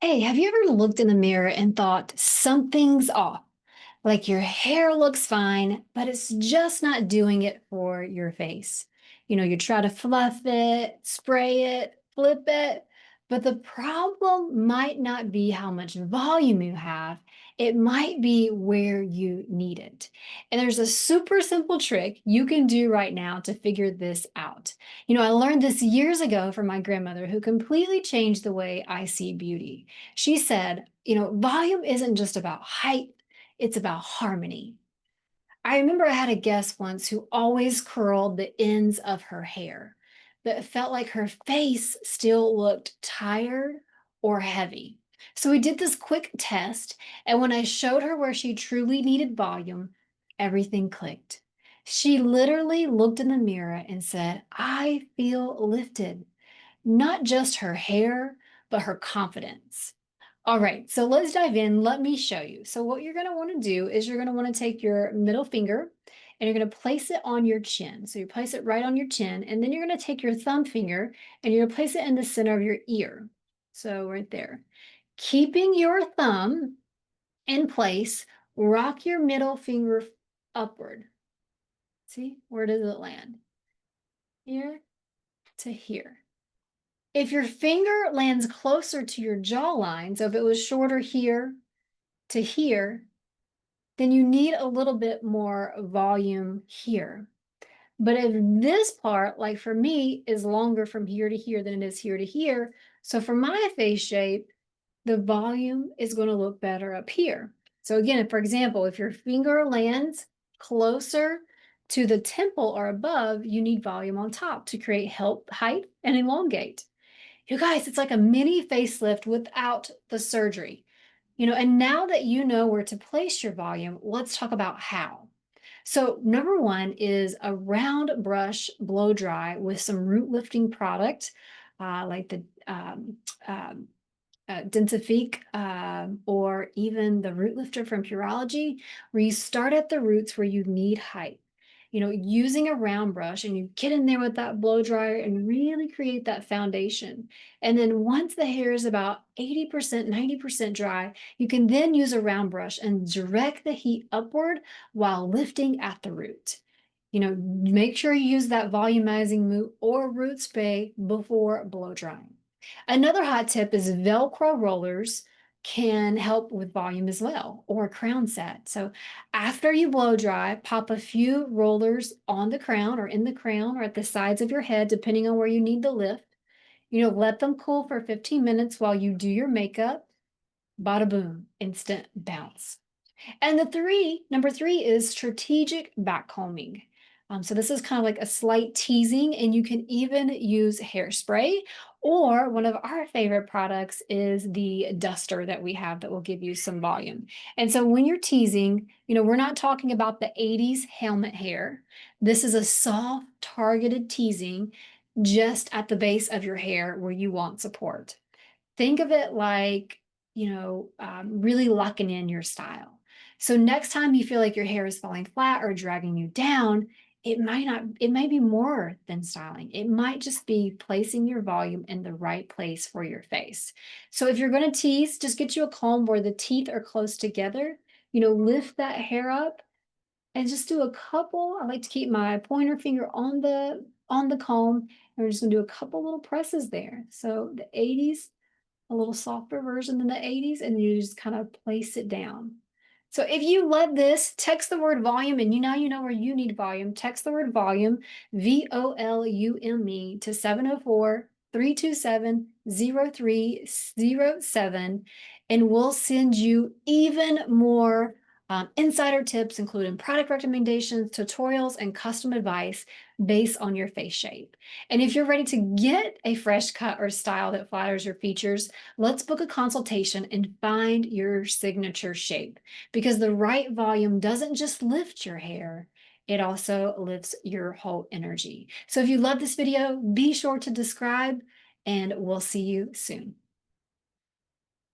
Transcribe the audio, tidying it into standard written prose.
Hey, have you ever looked in the mirror and thought something's off? Like your hair looks fine, but it's just not doing it for your face. You try to fluff it, spray it, flip it, but the problem might not be how much volume you have. It might be where you need it. And there's a super simple trick you can do right now to figure this out. I learned this years ago from my grandmother who completely changed the way I see beauty. She said, volume isn't just about height, it's about harmony. I remember I had a guest once who always curled the ends of her hair, but it felt like her face still looked tired or heavy. So we did this quick test, and when I showed her where she truly needed volume, everything clicked. She literally looked in the mirror and said, I feel lifted. Not just her hair, but her confidence. All right, so let's dive in. Let me show you. So what you're going to want to do is you're going to want to take your middle finger and you're going to place it on your chin. So you place it right on your chin, and then you're going to take your thumb finger and you're going to place it in the center of your ear. So right there. Keeping your thumb in place, rock your middle finger upward. See, where does it land? Here to here. If your finger lands closer to your jawline, so if it was shorter here to here, then you need a little bit more volume here. But if this part, like for me, is longer from here to here than it is here to here, so for my face shape, the volume is going to look better up here. So again, for example, if your finger lands closer to the temple or above, you need volume on top to create height and elongate. You guys, it's like a mini facelift without the surgery. And now that you know where to place your volume, let's talk about how. So, number one is a round brush blow dry with some root lifting product, like the Densifique, or even the root lifter from Purology, where you start at the roots where you need height. Using a round brush and you get in there with that blow dryer and really create that foundation. And then once the hair is about 80%, 90% dry, you can then use a round brush and direct the heat upward while lifting at the root. Make sure you use that volumizing mousse or root spray before blow drying. Another hot tip is Velcro rollers can help with volume as well, or a crown set. So after you blow dry, pop a few rollers on the crown or in the crown or at the sides of your head, depending on where you need the lift. Let them cool for 15 minutes while you do your makeup. Bada boom, instant bounce. And number three is strategic backcombing. So this is kind of like a slight teasing, and you can even use hairspray, or one of our favorite products is the duster that we have that will give you some volume. And so when you're teasing, we're not talking about the 80s helmet hair. This is a soft targeted teasing just at the base of your hair where you want support. Think of it like, really locking in your style. So next time you feel like your hair is falling flat or dragging you down, it might be more than styling. It might just be placing your volume in the right place for your face. So if you're going to tease, just get you a comb where the teeth are close together, lift that hair up and just do a couple. I like to keep my pointer finger on the comb, and we're just going to do a couple little presses there. So the 80s, a little softer version than the 80s, and you just kind of place it down. So if you love this, text the word volume, and you know where you need volume. Text the word volume, VOLUME, to 704-327-0307, and we'll send you even more insider tips, including product recommendations, tutorials, and custom advice based on your face shape. And if you're ready to get a fresh cut or style that flatters your features, let's book a consultation and find your signature shape, because the right volume doesn't just lift your hair, it also lifts your whole energy. So if you love this video, be sure to subscribe, and we'll see you soon.